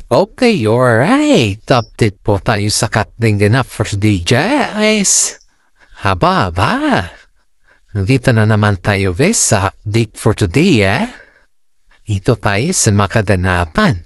Okay, alright. Update po tayo sa cutting din up for the guys. Haba. Nandito na naman tayo guys sa update for today Ito tayo sa makaganapan.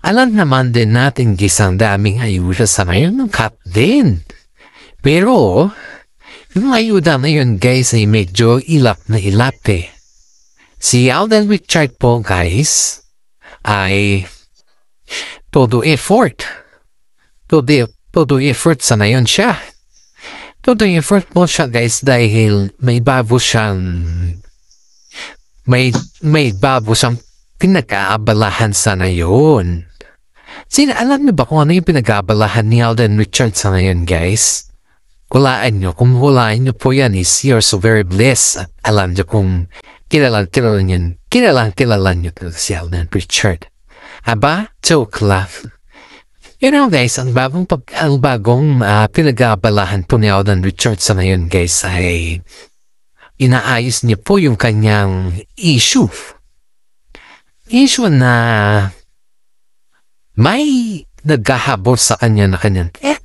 Alam naman din natin guys ang daming ayuda sa ngayon ng cut din. Pero, yung ayuda na yun guys ay medyo ilap na ilap Si Alden Richard po guys ay todo effort sa ngayon siya. Todo effort mo siya guys dahil may bago siyang pinag-aabalahan sa ngayon. Alam niyo ba kung ano yung pinag-aabalahan ni Alden Richard sa ngayon guys? Kung hulaan niyo po yan is you're so very blessed at alam niyo kung kilalang niyo si Alden Richard. Aba, joke lang. You know guys, ang bagong pinag-aabalahan po ni Alden Richard sa ngayon guys ay inaayos niya po yung kanyang issue. Issue na may naghahabol sa kanya na kanyang ex.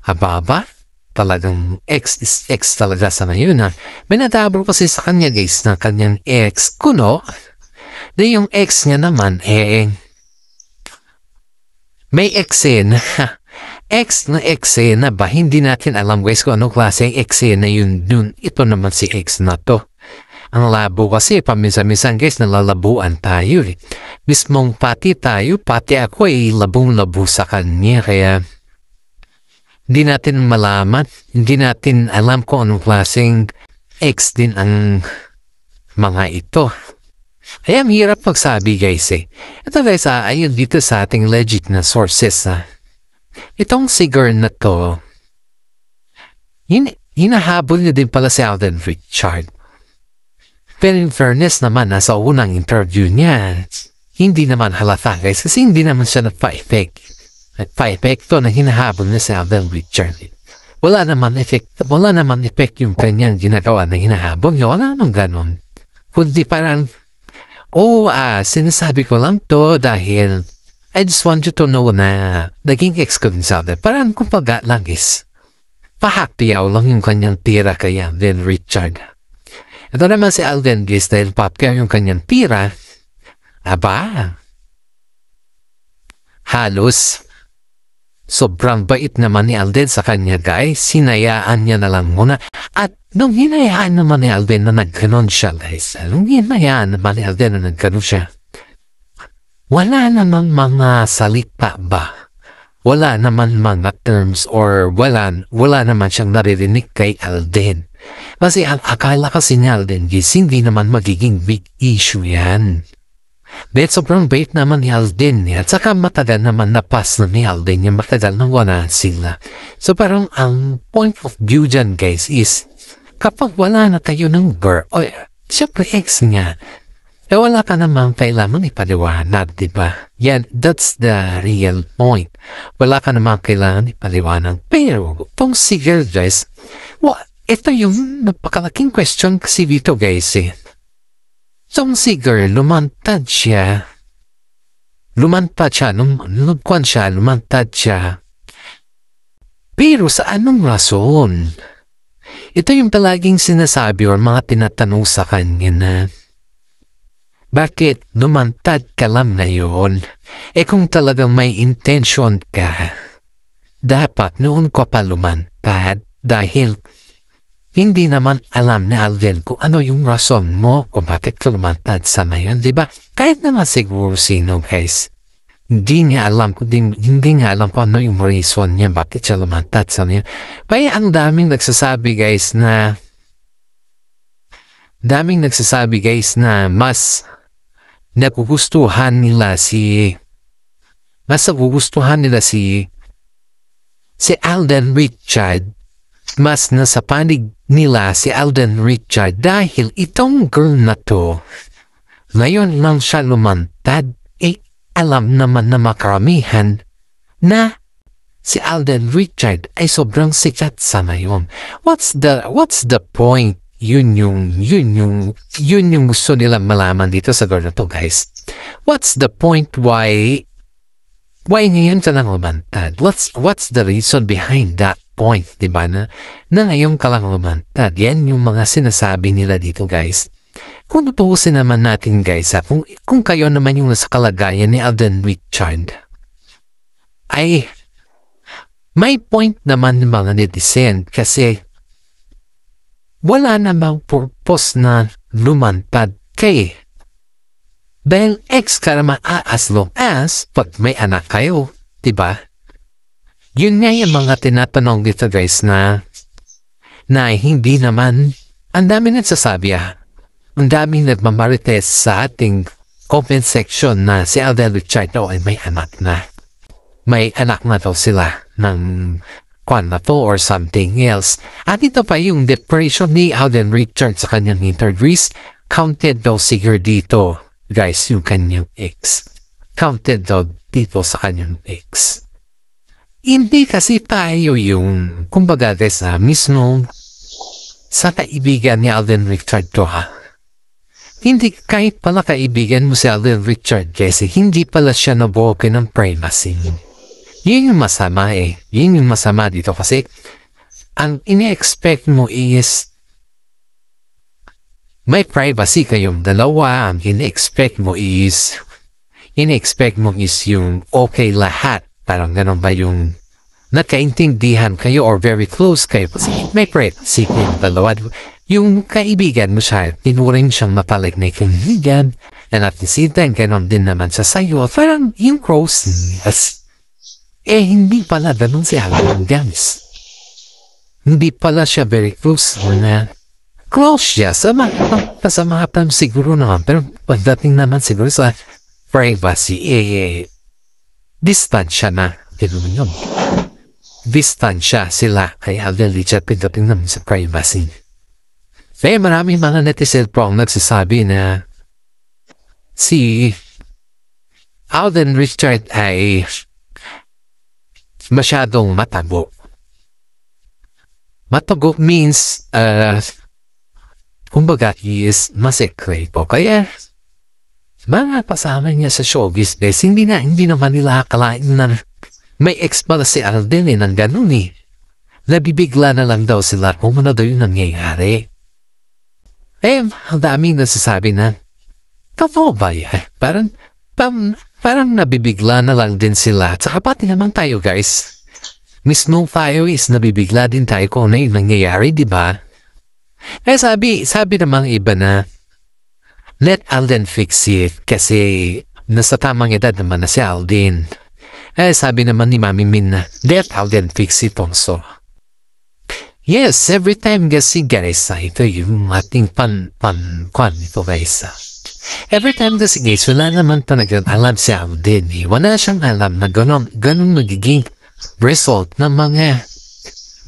Aba, talagang ex is ex talaga sa ngayon May naghahabol kasi sa kanya guys na kanyang ex kuno. Di yung ex niya naman may eksena. Eksena ba? Hindi natin alam guys kung anong klaseng eksena yun. Ito naman si ex na to. Ang labo kasi paminsan-minsan guys nalalabuan tayo Mismong pati ako ay labong-labo sa kanya. Kaya hindi natin malaman, hindi natin alam kung anong klaseng ex din ang mga ito. Ay, ang hirap magsabi guys Ito guys ayun dito sa ating legit na sources Itong si girl na to, hinahabol niya din pala si Alden Richard. Pero in fairness naman sa unang interview niya, hindi naman halata guys kasi hindi naman siya nagpa-epekto na hinahabol niya si Alden Richard. Wala naman effect yung kanyang ginagawa na hinahabol niya. Wala namang ganon. Kundi parang sinasabi ko lang to dahil I just want you to know na naging ex ko din sa Alden. Parang kumbaga lang pahaktiyaw lang yung kanyang tira kay Alden Richard. Ito naman si Alden guys dahil papkyaw yung kanyang tira. Aba, halos sobrang bait naman ni Alden sa kanya guys. Hinayaan niya na lang muna. At nung hinayaan naman ni Alden na nagganon siya guys. Wala naman mga salita ba? Wala naman mga terms or wala naman siyang naririnig kay Alden. Kasi akala kasi ni Alden guys, hindi naman magiging big issue yan. Dahil sobrang bait naman ni Alden at saka matagal naman na-pass na ni Alden yung matagal nang wala sila. So parang ang point of view dyan guys is kapag wala na tayo ng girl, syempre ex nga, wala ka naman kailangan ipaliwanag, diba? Yan, that's the real point. Wala ka naman kailangan ipaliwanag. Pero itong si girl guys, ito yung napakalaking question kasi dito guys Itong si girl, lumantad siya. Pero sa anong rason? Ito yung palaging sinasabi or mga tinatanong sa kanya na, bakit lumantad ka lang na yun? Kung talagang may intention ka, dapat noon ko pa lumantad dahil hindi naman alam na Alden kung ano yung rason mo kung bakit ka lumantad sa ngayon, diba? Kahit naman siguro sino guys, hindi nga alam kung ano yung reason niya bakit siya lumantad sa ngayon. Kaya ang daming nagsasabi guys na mas nagugustuhan nila si Alden Richard. Mas nasa panig nila si Alden Richard dahil itong girl na to, ngayon lang siya lumantad, alam naman na makaramihan na si Alden Richard ay sobrang sikat sa ngayon. What's the point? Yun yung gusto nilang malaman dito sa girl na to guys. What's the point why Why ngayon ka lang lumantad? What's the reason behind that point, diba na ngayon ka lang lumantad? Yan yung mga sinasabi nila dito, guys. Kung tutuusin naman natin, guys, kung kayo naman yung nasa kalagayan ni Alden Richard, ay may point naman ng mga netizen kasi wala namang purpose na lumantad kay dahil ex ka naman as long as pag may anak kayo, diba? Yun nga yung mga tinatanong dito, guys, na hindi naman, ang dami nagsasabi ang dami nagmamarites sa ating comment section na si Alden Richard daw ay may anak na. May anak na daw sila ng kwan na to or something else. At ito pa yung depression ni Alden Richard sa kanyang interviews, counted daw siguro dito. Guys, yung kanyang ex. Counted daw dito sa kanyang ex. Hindi kasi tayo yung, kumbaga guys, mismo sa kaibigan ni Alden Richard to Hindi kahit pala kaibigan mo si Alden Richard kasi hindi pala siya nabuokin ng privacy. Yun yung masama Yun yung masama dito kasi ang ini-expect mo is may privacy kayong dalawa. Ang in-expect mo is yung okay lahat. Parang ganun ba yung nagkaintindihan kayo or very close kayo kasi may privacy kayong dalawa. Yung kaibigan mo siya, tinuring siyang mapalig na kaibigan and at the same time, ganun din naman sa sayo. Parang yung closeness, hindi pala ganun si Alden, guys. Hindi pala siya very close na close siya sa mga time siguro naman pero pagdating naman siguro sa privacy distansya na yun. Distansya sila kay Alden Richard pagdating naman sa privacy. Kaya maraming mga netizen po ang nagsasabi na si Alden Richard ay masyadong matago. Matago means kumbaga, he is masekre po. Kaya, mga kasama niya sa showbiz guys, hindi naman nila akalain na may ex pala si Alden ng ganun Nabibigla na lang daw sila kung ano daw yung nangyayari. Ang daming nasasabi na, totoo ba yan? Parang nabibigla na lang din sila. At saka pati naman tayo guys. Mismo tayo is nabibigla din tayo kung ano yung nangyayari, di ba? Sabi namang iba na let Alden fix it kasi nasa tamang edad naman na si Alden. Sabi naman ni Mami Min na let Alden fix it also. Yes, every time kasi guys, ito yung ating kwan ito guys. Every time kasi guys, wala naman talagang alam si Alden. Wala siyang alam na ganun magiging result ng mga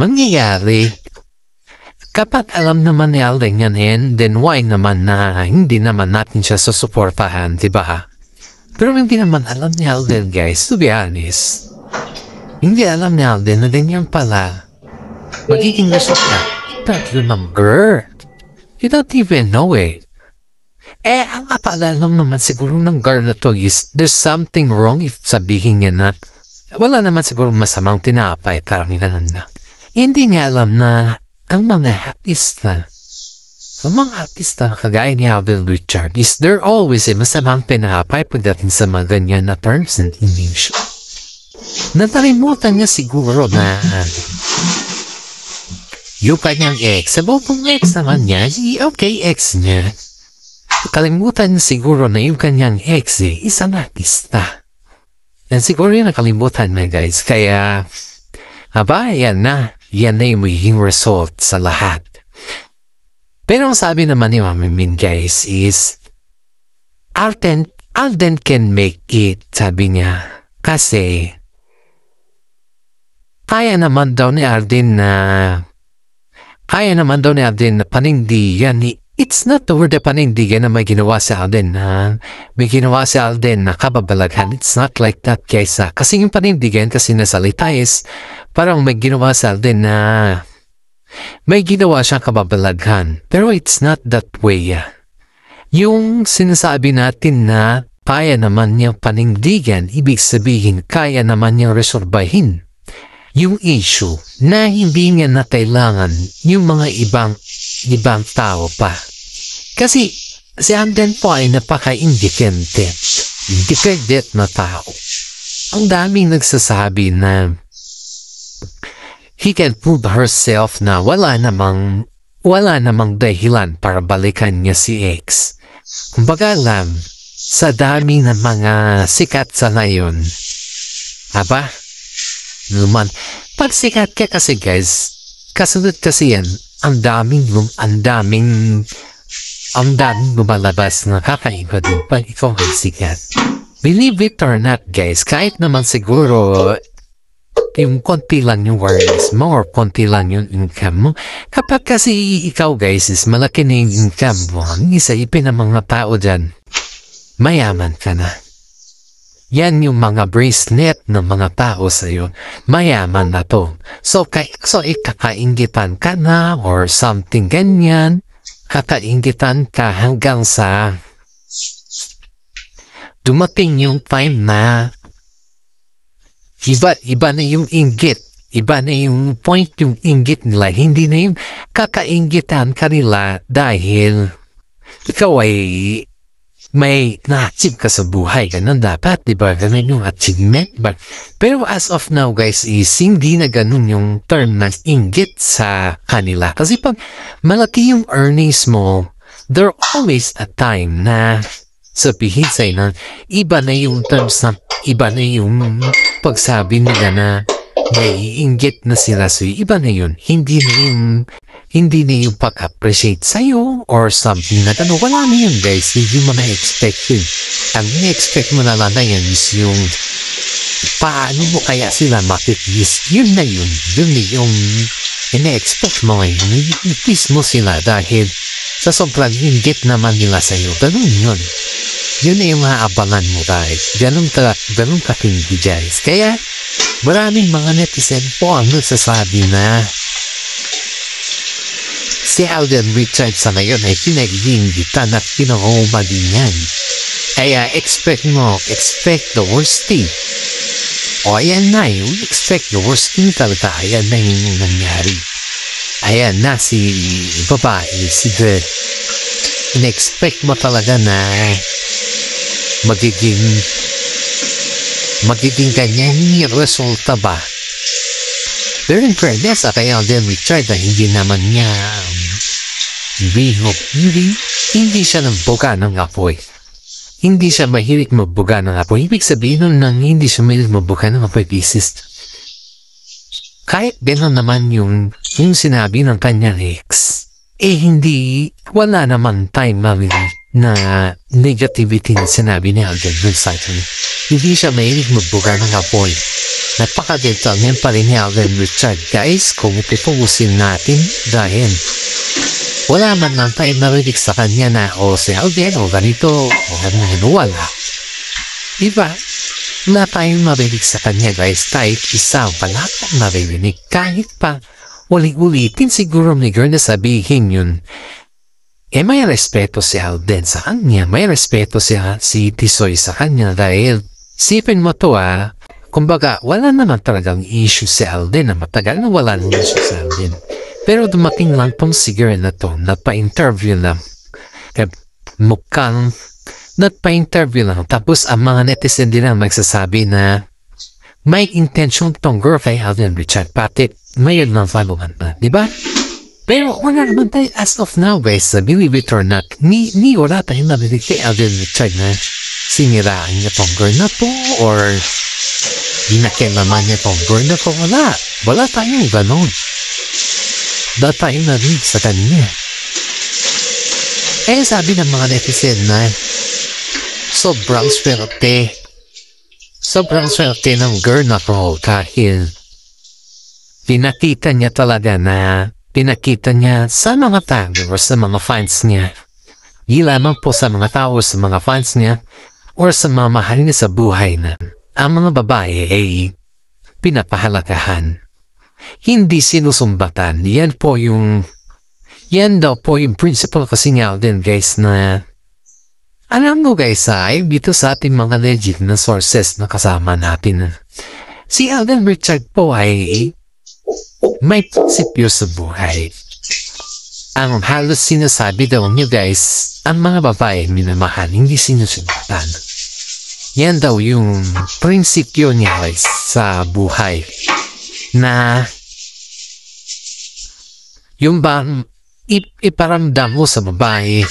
mangyayari. Kapag alam naman ni Alden yan, then why naman na hindi naman natin siya susuportahan, diba? Pero hindi naman alam ni Alden, guys, to be honest. Hindi alam ni Alden na ganyan pala. Magiging result na. You don't remember. You don't even know it. Ang apala lang naman siguro ng girl na to is there's something wrong if sabihin niya na wala naman siguro masamang tinapay karamihan na. Hindi niya alam na ang mga artista kagaya ni Alden Richard is there always masamang pinapay pagdating sa mga ganyan na terms and English. Natalimutan niya siguro na yung kanyang ex, sabong ex naman niya, okay ex niya. Kalimutan niya siguro na yung kanyang ex isang artista. And siguro yung nakalimutan na guys, kaya yan na yung magiging result sa lahat. Pero ang sabi naman ni Mami Min guys is Alden can make it, sabi niya. Kasi kaya naman daw ni Alden na panindigan ni it's not the word na panindigan na may ginawa si Alden na kababalaghan. It's not like that guys. Kasi yung panindigan kasi nasalita is parang may ginawa si Alden na may ginawa siyang kababalaghan. Pero it's not that way. Yung sinasabi natin na kaya naman niya panindigan, ibig sabihin kaya naman niya resolbahin yung issue na hindi niya na kailangan yung mga ibang tao pa. Kasi si Alden po ay napaka-independent na tao. Ang daming nagsasabi na he can prove herself na wala namang dahilan para balikan niya si X. Kumbaga lang, sa dami ng mga sikat sa ngayon, naman, pag sikat ka kasi guys, kasunod kasi yan, ang daming lumalabas na kakaiba din pag ikaw ay sikat. Believe it or not guys, kahit naman siguro yung konti lang yung awareness mo or konti lang yung income mo, kapag kasi ikaw guys is malaki na yung income mo, ang isipin ng mga tao dyan, mayaman ka na. Yan yung mga bracelet ng mga tao sa'yo, mayaman na to. So ikakaingitan ka na or something ganyan, kakaingitan ka hanggang sa dumating yung time na iba na yung inggit, iba na yung point yung inggit nila, hindi na yung kakaingitan kanila dahil ikaw ay may na-achieve ka sa buhay, ganun dapat, diba? Ganun yung achievement. Pero as of now guys, is hindi na ganun yung term ng inggit sa kanila. Kasi pag malaki yung earnings mo, there always a time na sabihin sa'yo na iba na yung terms na iba na yung pagsabi nila na may inggit na sila sa'yo, iba na yun. Hindi na yung pag-appreciate sa'yo or something na gano'n. Wala na yun guys, hindi mo na-expect yun. Ang na-expect mo na lang na yan is yung paano mo kaya sila makikis. Yun na yun. Yun na yung ina-expect mo ngayon. I-please mo sila dahil sa sobrang inggit naman nila sa'yo. Ganun yun. Yun na yung maabangan mo guys. Ganun ka hindi guys. Kaya maraming mga netizen po ang nagsasabi na si Alden Richards sa ngayon ay pinag-iingitan at pinanguma din yan. Kaya expect the worst thing. O ayan na yung expect the worst thing talaga. Ayan na yung nangyari. Ayan na si babae, si girl. In-expect mo talaga na magiging ganyan yung resulta ba? Pero in fairness, kay Alden Richards na hindi naman niya hindi siya nagbuga ng apoy. Hindi siya mahilig magbuga ng apoy. Ibig sabihin nun nang hindi siya mahilig magbuga ng apoy pieces. Kahit gano'n naman yung sinabi ng kanyang ex, wala naman time na negativity na sinabi ni Alden Richards. Hindi siya mahilig magbuga ng apoy. Napaka-detalyan pa rin ni Alden Richards. Guys, kung ipipusin natin dahil wala man lang tayo narinig sa kanya na si Alden o ganito o wala. Diba? Wala tayong narinig sa kanya guys. Kahit isang palakang narinig. Kahit pa ulit-ulitin siguro ni girl na sabihin yun. May respeto si Alden sa kanya. May respeto si Tisoy sa kanya dahil sipin mo to kumbaga, wala naman talagang issue si Alden na matagal na wala ng issue si Alden. Pero dumating lang tong si girl na to, nagpa-interview lang. Mukhang nagpa-interview lang. Tapos ang mga netizen din ang magsasabi na may intention tong girl kay Alden Richards. Pati mayroon ng follow-up na, di ba? Pero wala naman tayo as of now guys, believe it or not, wala tayong narinig kay Alden Richards na siniraan niya tong girl na to or ginakailaman niya tong girl na to. Wala tayong ganon. Wala tayong narinig sa kanya. Sabi ng mga netizen na sobrang swerte ng girl na to kahit pinakita niya sa mga tao o sa mga fans niya. Di lamang po sa mga tao, sa mga fans niya or sa mga mahal niya sa buhay na ang mga babae ay pinapahalagahan. Hindi sinusumbatan. Yan daw po yung principle kasi nga din guys na Alam mo guys ay dito sa ating mga legit na sources na kasama natin. Si Alden Richard po ay may prinsipyo sa buhay. Ang halos sinasabi daw niyo guys, ang mga babae minamahal hindi sinusundan. Yan daw yung prinsipyo niya guys sa buhay. Na yung ba iparamdam mo sa babae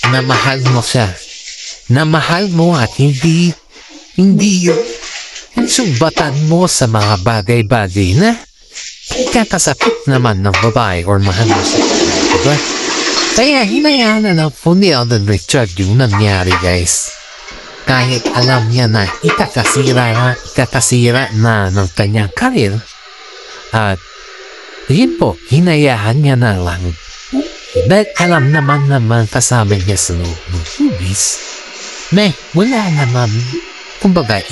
na mahal mo siya. Na mahal mo at hindi yung sumbatan mo sa mga bagay-bagay na kakasakit naman ng babae or mahal mo siya. Diba? Kaya hinayaan na lang po ni Alden Richard yung nangyari guys. Kahit alam niya na ikakasira na ng kanyang karir. At yun po, hinayaan niya na lang. Dahil alam naman kasama niya sa loob ng movies. Wala naman. Kumbaga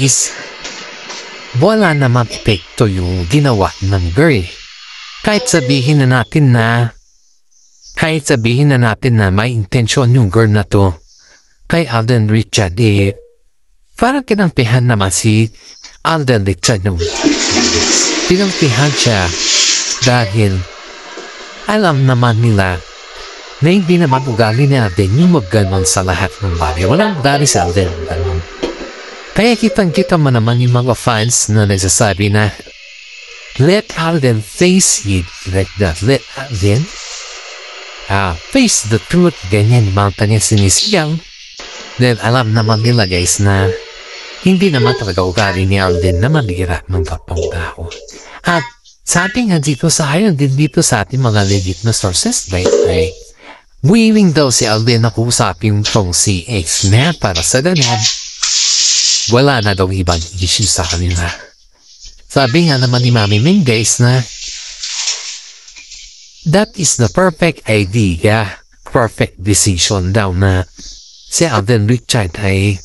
wala naman epekto yung ginawa ng girl. Kahit sabihin na natin na may intensyon yung girl na to kay Alden Richard parang kinampihan naman si Alden Richard nung kinampihan siya dahil alam naman nila na hindi naman ugali natin yung magganon sa lahat ng bagay. Walang ugali sa Alden. Kaya kitang-kita mo naman yung mga fans na nagsasabi na let Alden face it like that. Let Alden face the truth. Ganyan yung mga kanya sinisigaw. Dahil alam naman nila guys na hindi naman talaga ugali ni Alden na malira ng kapang tao. At sabi nga dito sa ating mga legit na sources ay willing daw si Alden na kusapin tong si ex na para sa ganyan. Wala na daw ibang issue sa kanila. Sabi nga naman ni Mami Ming guys na that is the perfect idea, perfect decision daw na si Alden Richard ay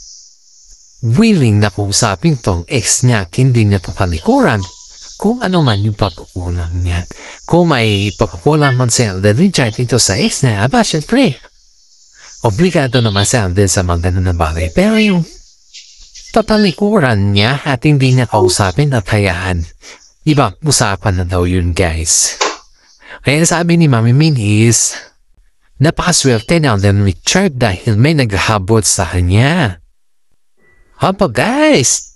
willing na kusapin tong ex niya, hindi niya papalikuran kung ano man yung pagkukulang niya. Kung may pagkukulang man si Alden Richard ito sa ex niya, syempre, obligado naman si Alden sa mga ganun na bagay. Pero yung papalikuran niya at hindi niya kausapin at hayaan, ibang usapan na daw yun guys. Kaya sabi ni Mami Min is, napakaswerte na Alden Richard dahil may naghahabot sa kanya. Aba guys,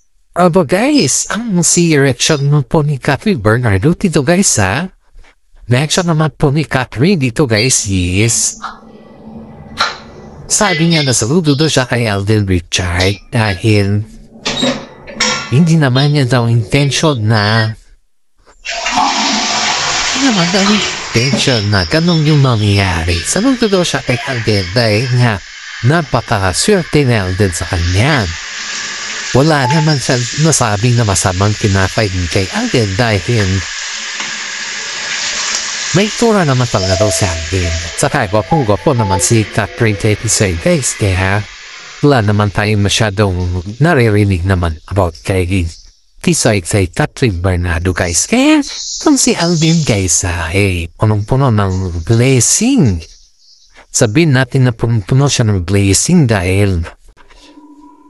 ang si reaction po ni Catherine Bernardo dito guys ha. Reaction naman po ni Catherine dito guys is, sabi niya na saludo daw siya kay Alden Richard dahil hindi naman niya daw intention na ganun yung mangyayari. Saludo daw siya kay Alden dahil nga napakaswerte ni Alden sa kanya. Wala naman siya nasabing na masamang kinakay kay Alden dahil may tura naman talaga daw si Alden. Saka gwapo naman si Catherine Tapizay guys, kaya wala naman tayong masyadong naririnig naman about kay Tisay kay Catherine Bernardo guys. Kaya kung si Alden guys punong-puno ng blessing. Sabihin natin na punong-puno siya ng blessing dahil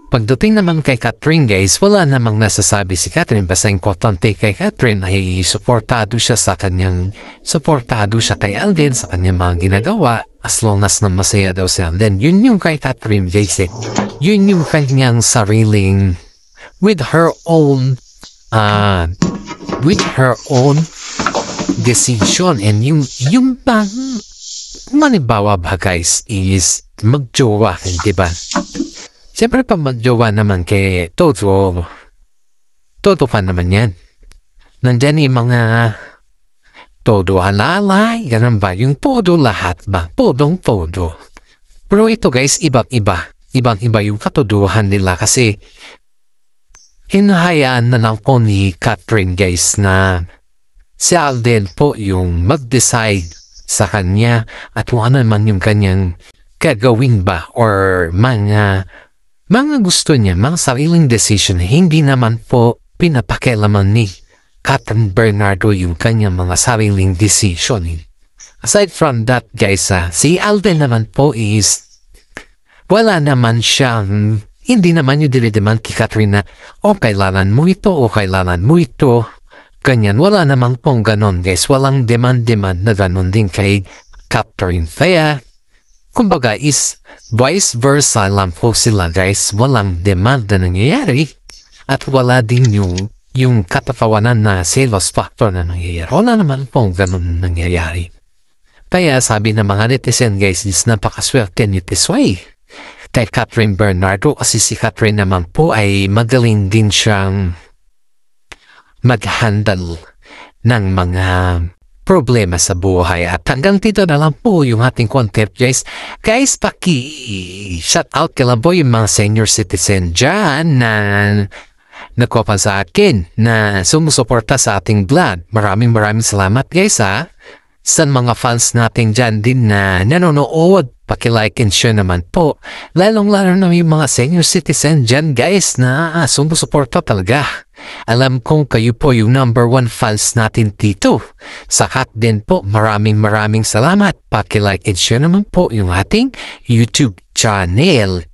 pagdating naman kay Catherine guys, wala namang nasasabi si Catherine. Basta importante kay Catherine ay suportado siya kay Alden sa kanyang mga ginagawa as long as na masaya daw si Alden. Yun yung kay Catherine guys yun yung kanyang sariling with her own decision. And yung bang manibawa ba guys is magjowa, diba? Siyempre pag magjowa naman kay Todo pa naman yan. Nandyan yung mga todo alalay, ganun ba? Yung todo lahat ba? Podong todo. Pero ito guys, ibang-iba yung katodohan nila kasi hinahayaan na lang po ni Catherine guys na si Alden po yung mag-decide sa kanya at kung ano naman yung kanyang gagawin ba or mga gusto niya, mga sariling decision, hindi naman po pinapakialaman ni Catherine Bernardo yung kanyang mga sariling decision. Aside from that guys, si Alden naman po is wala naman siyang, hindi naman yung dinideman kay Catherine na, kailangan mo ito, kailangan mo ito. Ganyan, wala naman pong ganon guys. Walang demand-demand na ganon din kay Catherine. Kaya, kumbaga is vice versa lang po sila guys. Walang demand na nangyayari. At wala din yung katatawanan na sales factor na nangyayari. Wala naman pong ganon nangyayari. Kaya sabi ng mga netizen guys is napakaswerte ni Tisway. Kay Catherine Bernardo kasi si Catherine naman po ay magaling din siyang mag-handle ng mga problema sa buhay. At hanggang dito na lang po yung ating content guys. Guys, shout out kila po yung mga senior citizen dyan na nagkopan sa akin na sumusuporta sa ating vlog. Maraming salamat guys ha. Sa mga fans natin dyan din na nanonood, paki-like and share naman po. Lalong-lalo na yung mga senior citizen dyan guys na sumusuporta talaga. Alam kong kayo po yung #1 fans natin dito. Sakat din po, maraming salamat. Paki-like and share naman po yung ating YouTube channel.